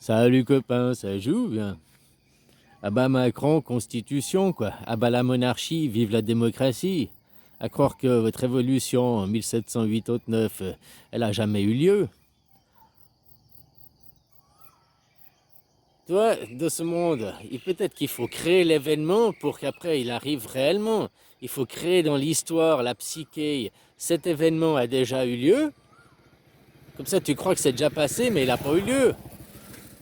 Salut copain, ça joue bien. Ah bah Macron, constitution quoi. Ah bah la monarchie, vive la démocratie. À croire que votre révolution en 1789, elle a jamais eu lieu. Toi, dans ce monde, peut-être qu'il faut créer l'événement pour qu'après il arrive réellement. Il faut créer dans l'histoire, la psyché, cet événement a déjà eu lieu. Comme ça tu crois que c'est déjà passé, mais il n'a pas eu lieu.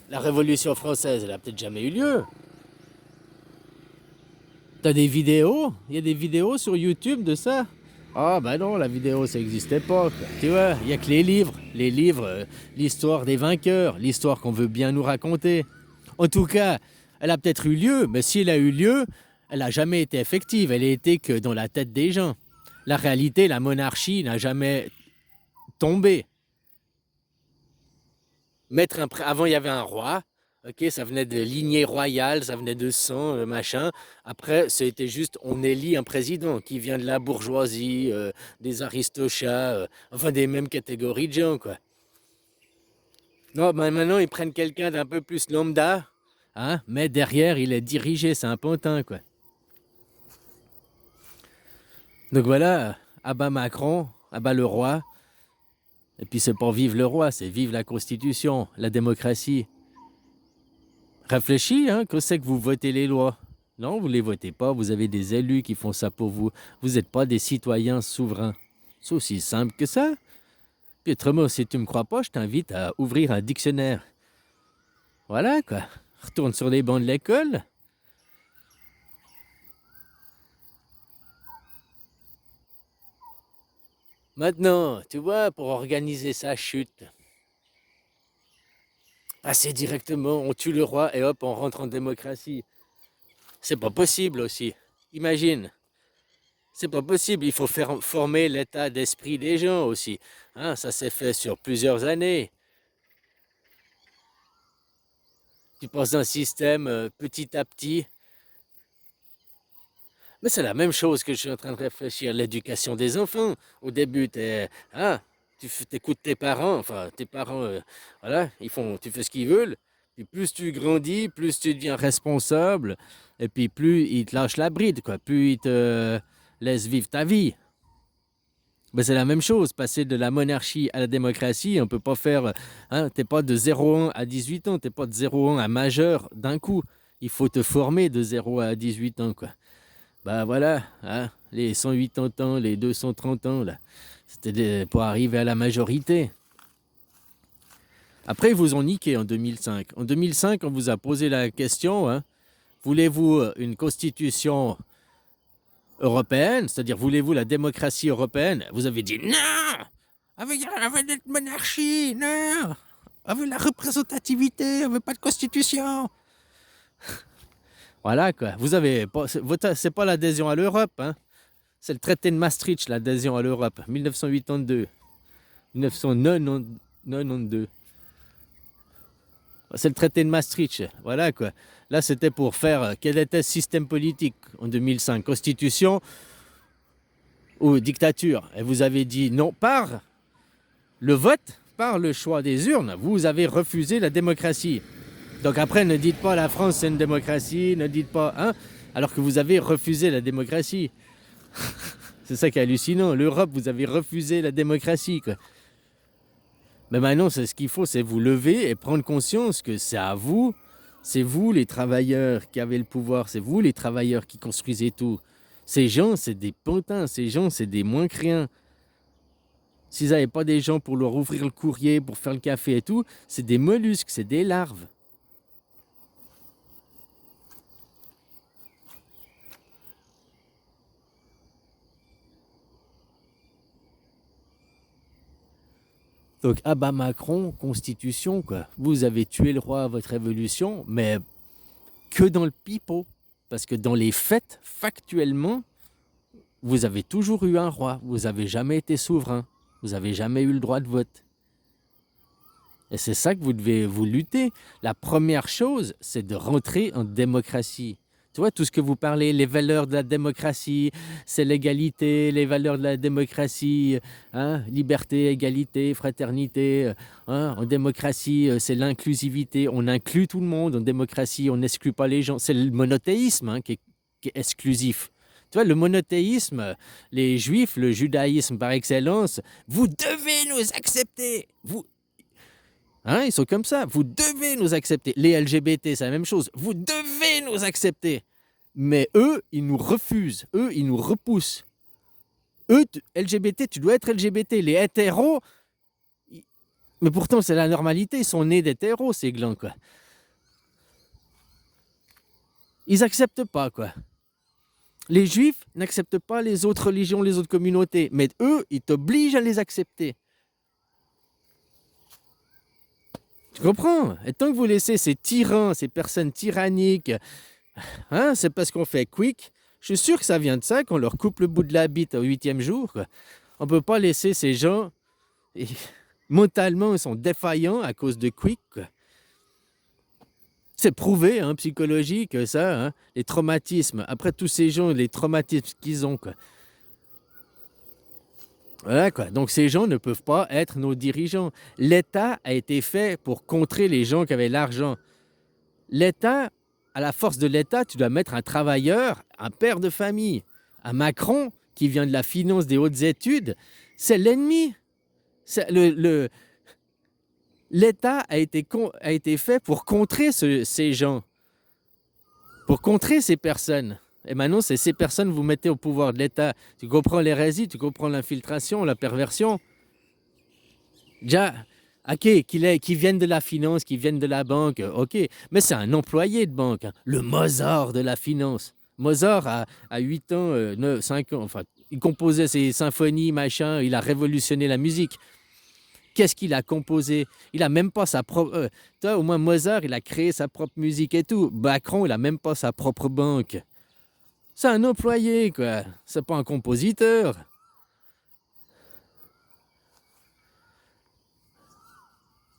La révolution française, elle a peut-être jamais eu lieu. T'as des vidéos? Il y a des vidéos sur YouTube de ça? Ah bah non, la vidéo ça n'existait pas, quoi. Tu vois, il n'y a que les livres. Les livres, l'histoire des vainqueurs, l'histoire qu'on veut bien nous raconter. En tout cas, elle a peut-être eu lieu, mais si elle a eu lieu, elle n'a jamais été effective. Elle n'a été que dans la tête des gens. La réalité, la monarchie n'a jamais tombé. Avant, il y avait un roi. Ok, ça venait de lignée royale, ça venait de sang, machin. Après, c'était juste, on élit un président qui vient de la bourgeoisie, des aristochats, enfin des mêmes catégories de gens, quoi. Non, ben maintenant, ils prennent quelqu'un d'un peu plus lambda, hein, mais derrière, il est dirigé, c'est un pantin, quoi. Donc voilà, abat Macron, abat le roi. Et puis c'est pas vive le roi, c'est vive la Constitution, la démocratie. Réfléchis, hein, que c'est que vous votez les lois. Non, vous ne les votez pas, vous avez des élus qui font ça pour vous. Vous n'êtes pas des citoyens souverains. C'est aussi simple que ça. Puis autrement, si tu ne me crois pas, je t'invite à ouvrir un dictionnaire. Voilà, quoi. Retourne sur les bancs de l'école. Maintenant, tu vois, pour organiser sa chute, passer directement, on tue le roi et hop, on rentre en démocratie. C'est pas possible aussi. Imagine. C'est pas possible, il faut faire former l'état d'esprit des gens aussi. Hein, ça s'est fait sur plusieurs années. Tu penses d'un système petit à petit. Mais c'est la même chose que je suis en train de réfléchir, l'éducation des enfants. Au début, hein, tu écoutes tes parents, enfin tes parents, voilà, tu fais ce qu'ils veulent. Puis plus tu grandis, plus tu deviens responsable, et puis plus ils te lâchent la bride, quoi. Plus ils te laissent vivre ta vie. Ben, c'est la même chose, passer de la monarchie à la démocratie, on peut pas faire, hein, t'es pas de 0,1 à 18 ans, t'es pas de 0,1 à majeur d'un coup. Il faut te former de 0 à 18 ans, quoi. Bah voilà, hein, les 180 ans, les 230 ans, là, pour arriver à la majorité. Après, ils vous ont niqué en 2005. En 2005, on vous a posé la question, hein, voulez-vous une constitution européenne, c'est-à-dire voulez-vous la démocratie européenne? Vous avez dit non, avec la monarchie, non, avec la représentativité, on veut pas de constitution. Voilà quoi. Vous avez pas, c'est pas l'adhésion à l'Europe, hein. C'est le traité de Maastricht, l'adhésion à l'Europe, 1982, 1992. C'est le traité de Maastricht, voilà quoi. Là, c'était pour faire quel était le système politique en 2005, constitution ou dictature. Et vous avez dit non par le vote, par le choix des urnes, vous avez refusé la démocratie. Donc après, ne dites pas la France c'est une démocratie, ne dites pas, hein, alors que vous avez refusé la démocratie. C'est ça qui est hallucinant. L'Europe, vous avez refusé la démocratie, quoi. Mais maintenant, c'est ce qu'il faut, c'est vous lever et prendre conscience que c'est vous les travailleurs qui avez le pouvoir, c'est vous les travailleurs qui construisez tout. Ces gens, c'est des pantins, ces gens, c'est des moins que rien. S'ils n'avaient pas des gens pour leur ouvrir le courrier, pour faire le café et tout, c'est des mollusques, c'est des larves. Donc, ah bah Macron, constitution, quoi. Vous avez tué le roi à votre révolution, mais que dans le pipeau. Parce que dans les faits, factuellement, vous avez toujours eu un roi. Vous n'avez jamais été souverain. Vous n'avez jamais eu le droit de vote. Et c'est ça que vous devez vous lutter. La première chose, c'est de rentrer en démocratie. Tu vois, tout ce que vous parlez, les valeurs de la démocratie, c'est l'égalité, les valeurs de la démocratie, hein, liberté, égalité, fraternité. Hein, en démocratie, c'est l'inclusivité. On inclut tout le monde. En démocratie, on n'exclut pas les gens. C'est le monothéisme hein, qui est exclusif. Tu vois, le monothéisme, les juifs, le judaïsme par excellence, vous devez nous accepter. Hein, ils sont comme ça. Vous devez nous accepter. Les LGBT, c'est la même chose. Vous devez nous accepter. Mais eux, ils nous refusent. Eux, ils nous repoussent. Eux, LGBT, tu dois être LGBT. Les hétéros, mais pourtant, c'est la normalité. Ils sont nés d'hétéros, ces glands, quoi. Ils n'acceptent pas, quoi. Les juifs n'acceptent pas les autres religions, les autres communautés. Mais eux, ils t'obligent à les accepter. Tu comprends? Et tant que vous laissez ces tyrans, ces personnes tyranniques, hein, c'est parce qu'on fait quick. Je suis sûr que ça vient de ça, qu'on leur coupe le bout de la bite au 8e jour. Quoi. On ne peut pas laisser ces gens, mentalement, ils sont défaillants à cause de quick. Quoi. C'est prouvé, hein, psychologique, ça, hein, les traumatismes. Après tous ces gens, les traumatismes qu'ils ont, quoi. Voilà quoi. Donc ces gens ne peuvent pas être nos dirigeants. L'État a été fait pour contrer les gens qui avaient l'argent. L'État, à la force de l'État, tu dois mettre un travailleur, un père de famille. Un Macron, qui vient de la finance des hautes études, c'est l'ennemi. L'État a été fait pour contrer ces gens, pour contrer ces personnes. Et maintenant, c'est ces personnes que vous mettez au pouvoir de l'État. Tu comprends l'hérésie, tu comprends l'infiltration, la perversion. Déjà, ok, qu'ils viennent de la finance, qu'ils viennent de la banque, ok. Mais c'est un employé de banque, hein, le Mozart de la finance. Mozart, à 8 ans, 5 ans, enfin, il composait ses symphonies, machin, il a révolutionné la musique. Qu'est-ce qu'il a composé? Il a même pas sa propre... toi, au moins Mozart, il a créé sa propre musique et tout. Macron, il a même pas sa propre banque. C'est un employé, quoi. C'est pas un compositeur.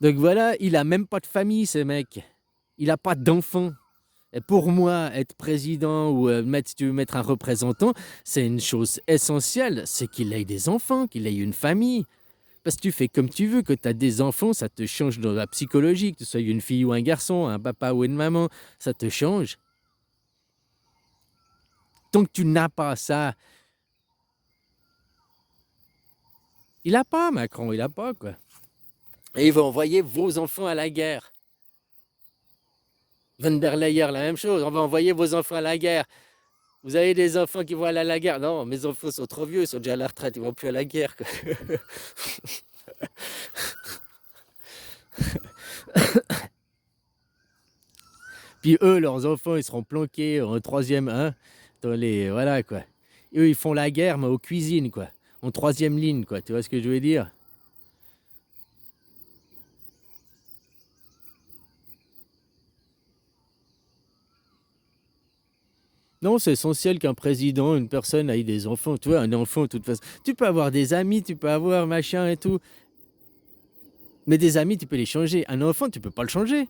Donc voilà, il a même pas de famille, ce mec. Il a pas d'enfant. Et pour moi, être président ou si tu veux mettre un représentant, c'est une chose essentielle. C'est qu'il ait des enfants, qu'il ait une famille. Parce que tu fais comme tu veux, que tu as des enfants, ça te change dans la psychologie, que tu sois une fille ou un garçon, un papa ou une maman, ça te change. Tant que tu n'as pas ça, il n'a pas, Macron, il n'a pas, quoi. Et il va envoyer vos enfants à la guerre. Van der Leyen, la même chose, on va envoyer vos enfants à la guerre. Vous avez des enfants qui vont aller à la guerre? Non, mes enfants sont trop vieux, ils sont déjà à la retraite, ils ne vont plus à la guerre, quoi. Puis eux, leurs enfants, ils seront planqués en 3e, hein, dans les... Voilà, quoi. Et eux, ils font la guerre, mais aux cuisines, quoi. En 3e ligne, quoi. Tu vois ce que je veux dire? Non, c'est essentiel qu'un président, une personne ait des enfants. Tu vois, un enfant, de toute façon. Tu peux avoir des amis, tu peux avoir machin et tout. Mais des amis, tu peux les changer. Un enfant, tu peux pas le changer.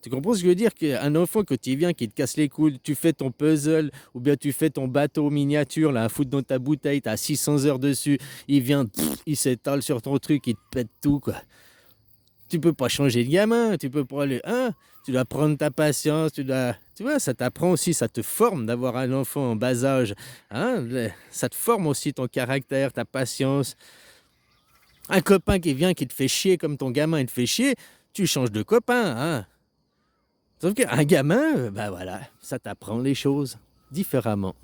Tu comprends ce que je veux dire? Qu'un enfant, quand il vient, qui te casse les couilles, tu fais ton puzzle, ou bien tu fais ton bateau miniature, là, à foutre dans ta bouteille, tu as 600 heures dessus, il vient, il s'étale sur ton truc, il te pète tout, quoi. Tu peux pas changer de gamin, tu peux pas aller, hein? Tu dois prendre ta patience, tu vois, ça t'apprend aussi, ça te forme d'avoir un enfant en bas âge, hein? Ça te forme aussi ton caractère, ta patience. Un copain qui vient, qui te fait chier comme ton gamin, il te fait chier, tu changes de copain, hein? Sauf qu'un gamin, ben voilà, ça t'apprend les choses différemment.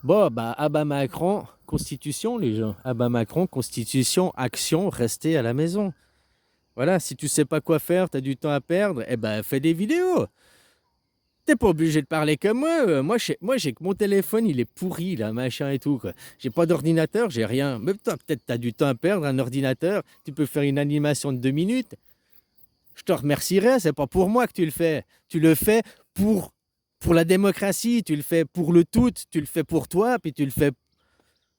Bon, bah, Abba Macron, constitution, les gens. Abba Macron, constitution, action, rester à la maison. Voilà, si tu sais pas quoi faire, tu as du temps à perdre, eh ben, fais des vidéos. T'es pas obligé de parler comme moi. Moi, j'ai que mon téléphone, il est pourri, là, machin et tout, quoi. J'ai pas d'ordinateur, j'ai rien. Mais toi, peut-être t'as du temps à perdre, un ordinateur. Tu peux faire une animation de 2 minutes. Je te remercierai, c'est pas pour moi que tu le fais. Tu le fais pour la démocratie, tu le fais pour le tout, tu le fais pour toi, puis tu le fais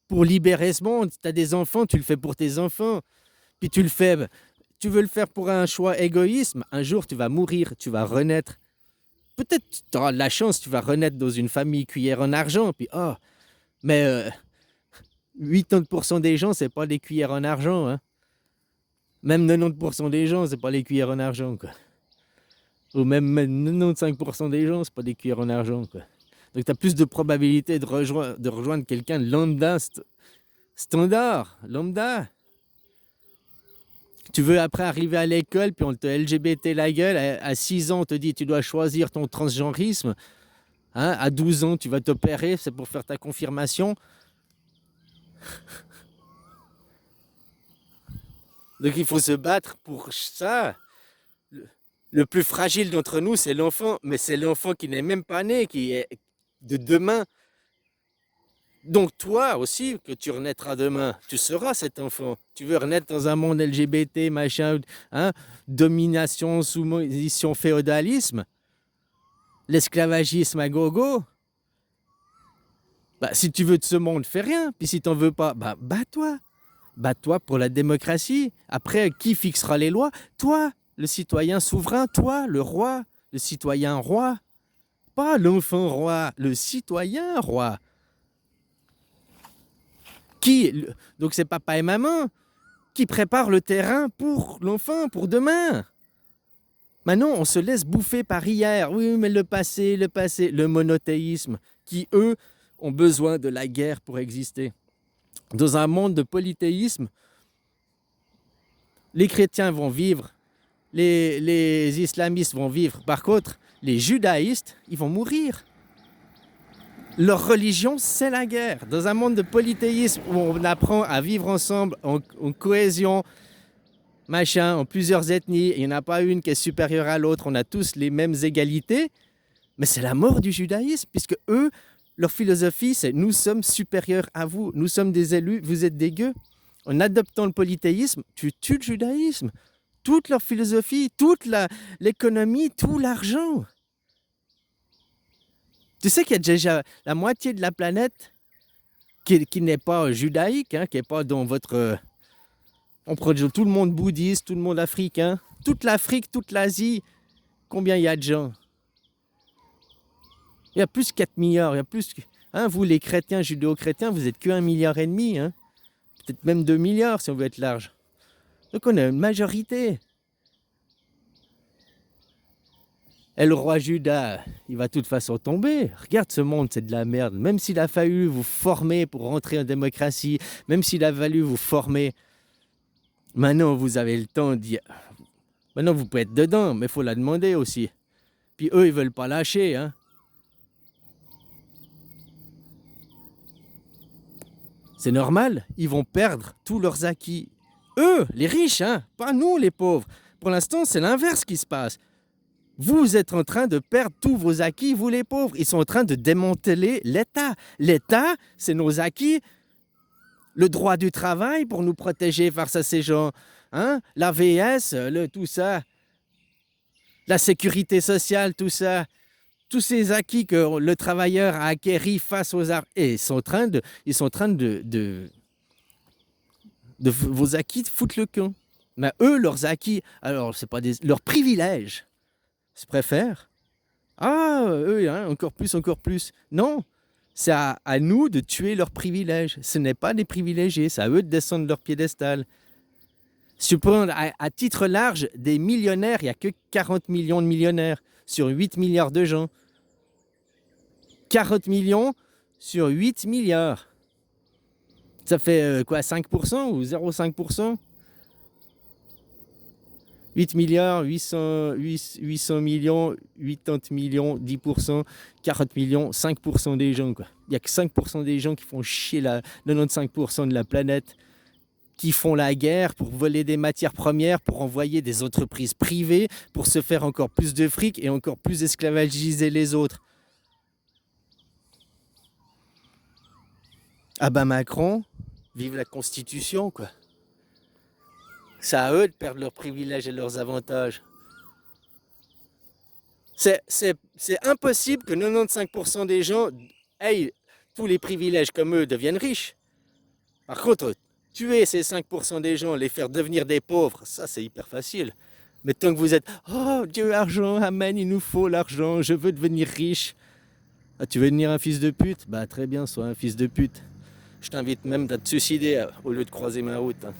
pour libérer ce monde. Si tu as des enfants, tu le fais pour tes enfants. Puis tu le fais, Tu veux le faire pour un choix égoïsme, un jour tu vas mourir, tu vas renaître. Peut-être tu auras de la chance, tu vas renaître dans une famille cuillère en argent, puis oh, mais 80% des gens, c'est pas des cuillères en argent, hein. Même 90% des gens, c'est pas des cuillères en argent, quoi. Ou même 95% des gens, c'est pas des cuillères en argent, quoi. Donc tu as plus de probabilité de rejoindre quelqu'un de lambda, standard, lambda. Tu veux après arriver à l'école, puis on te LGBT la gueule, à 6 ans, on te dit tu dois choisir ton transgenrisme. Hein, à 12 ans, tu vas t'opérer, c'est pour faire ta confirmation. Donc il faut se battre pour ça. Le plus fragile d'entre nous, c'est l'enfant, mais c'est l'enfant qui n'est même pas né, qui est de demain. Donc toi aussi, que tu renaîtras demain, tu seras cet enfant. Tu veux renaître dans un monde LGBT, machin, hein, domination, soumission, féodalisme, l'esclavagisme à gogo. Bah, si tu veux de ce monde, fais rien. Puis si t'en veux pas, bah bats-toi. Bats-toi pour la démocratie. Après, qui fixera les lois? Toi, le citoyen souverain, toi, le roi, le citoyen roi. Pas l'enfant roi, le citoyen roi. Donc c'est papa et maman qui préparent le terrain pour l'enfant, pour demain. Maintenant, on se laisse bouffer par hier. Oui, mais le passé, le monothéisme, qui, eux, ont besoin de la guerre pour exister. Dans un monde de polythéisme, les chrétiens vont vivre, les islamistes vont vivre. Par contre, les judaïstes, ils vont mourir. Leur religion, c'est la guerre. Dans un monde de polythéisme où on apprend à vivre ensemble en cohésion, machin, en plusieurs ethnies, il n'y en a pas une qui est supérieure à l'autre, on a tous les mêmes égalités, mais c'est la mort du judaïsme, puisque eux, leur philosophie, c'est nous sommes supérieurs à vous, nous sommes des élus, vous êtes des gueux. En adoptant le polythéisme, tu tues le judaïsme. Toute leur philosophie, toute l'économie, tout l'argent. Tu sais qu'il y a déjà la moitié de la planète qui n'est pas judaïque, hein, qui n'est pas dans votre... on prend tout le monde bouddhiste, tout le monde africain, toute l'Afrique, toute l'Asie. Combien il y a de gens? Il y a plus de 4 milliards. Il y a plus, hein, vous, les chrétiens, judéo-chrétiens, vous n'êtes que 1,5 milliard. Hein, peut-être même 2 milliards si on veut être large. Donc on a une majorité. Et le roi Juda, il va de toute façon tomber. Regarde ce monde, c'est de la merde. Même s'il a fallu vous former pour rentrer en démocratie, même s'il a fallu vous former, maintenant vous avez le temps d'y... Maintenant vous pouvez être dedans, mais il faut la demander aussi. Puis eux, ils veulent pas lâcher, hein. C'est normal, ils vont perdre tous leurs acquis. Eux, les riches, hein, pas nous les pauvres. Pour l'instant, c'est l'inverse qui se passe. Vous êtes en train de perdre tous vos acquis, vous les pauvres. Ils sont en train de démanteler l'État. L'État, c'est nos acquis. Le droit du travail pour nous protéger face à ces gens. Hein? L'AVS, tout ça. La sécurité sociale, tout ça. Tous ces acquis que le travailleur a acquéris face aux arts. Et ils sont en train de vos acquis de foutre le camp. Mais eux, leurs acquis, alors c'est pas leurs privilèges, se préfèrent. Ah, eux, hein, encore plus, encore plus. Non, c'est à nous de tuer leurs privilèges. Ce n'est pas des privilégiés, c'est à eux de descendre leur piédestal. Si tu prends à titre large des millionnaires, il n'y a que 40 millions de millionnaires sur 8 milliards de gens. 40 millions sur 8 milliards. Ça fait quoi, 5% ou 0,5%? 8 milliards, 800 millions, 80 millions, 10%, 40 millions, 5% des gens, quoi. Il n'y a que 5% des gens qui font chier 95% de la planète, qui font la guerre pour voler des matières premières, pour envoyer des entreprises privées, pour se faire encore plus de fric et encore plus esclavagiser les autres. Ah ben Macron, vive la Constitution, quoi. C'est à eux de perdre leurs privilèges et leurs avantages. C'est impossible que 95% des gens aient tous les privilèges comme eux, deviennent riches. Par contre, Tuer ces 5% des gens, les faire devenir des pauvres, ça c'est hyper facile. Mais tant que vous êtes, oh Dieu, argent, amen, il nous faut l'argent, je veux devenir riche. Ah, tu veux devenir un fils de pute? Bah très bien, sois un fils de pute. Je t'invite même à te suicider au lieu de croiser ma route, hein.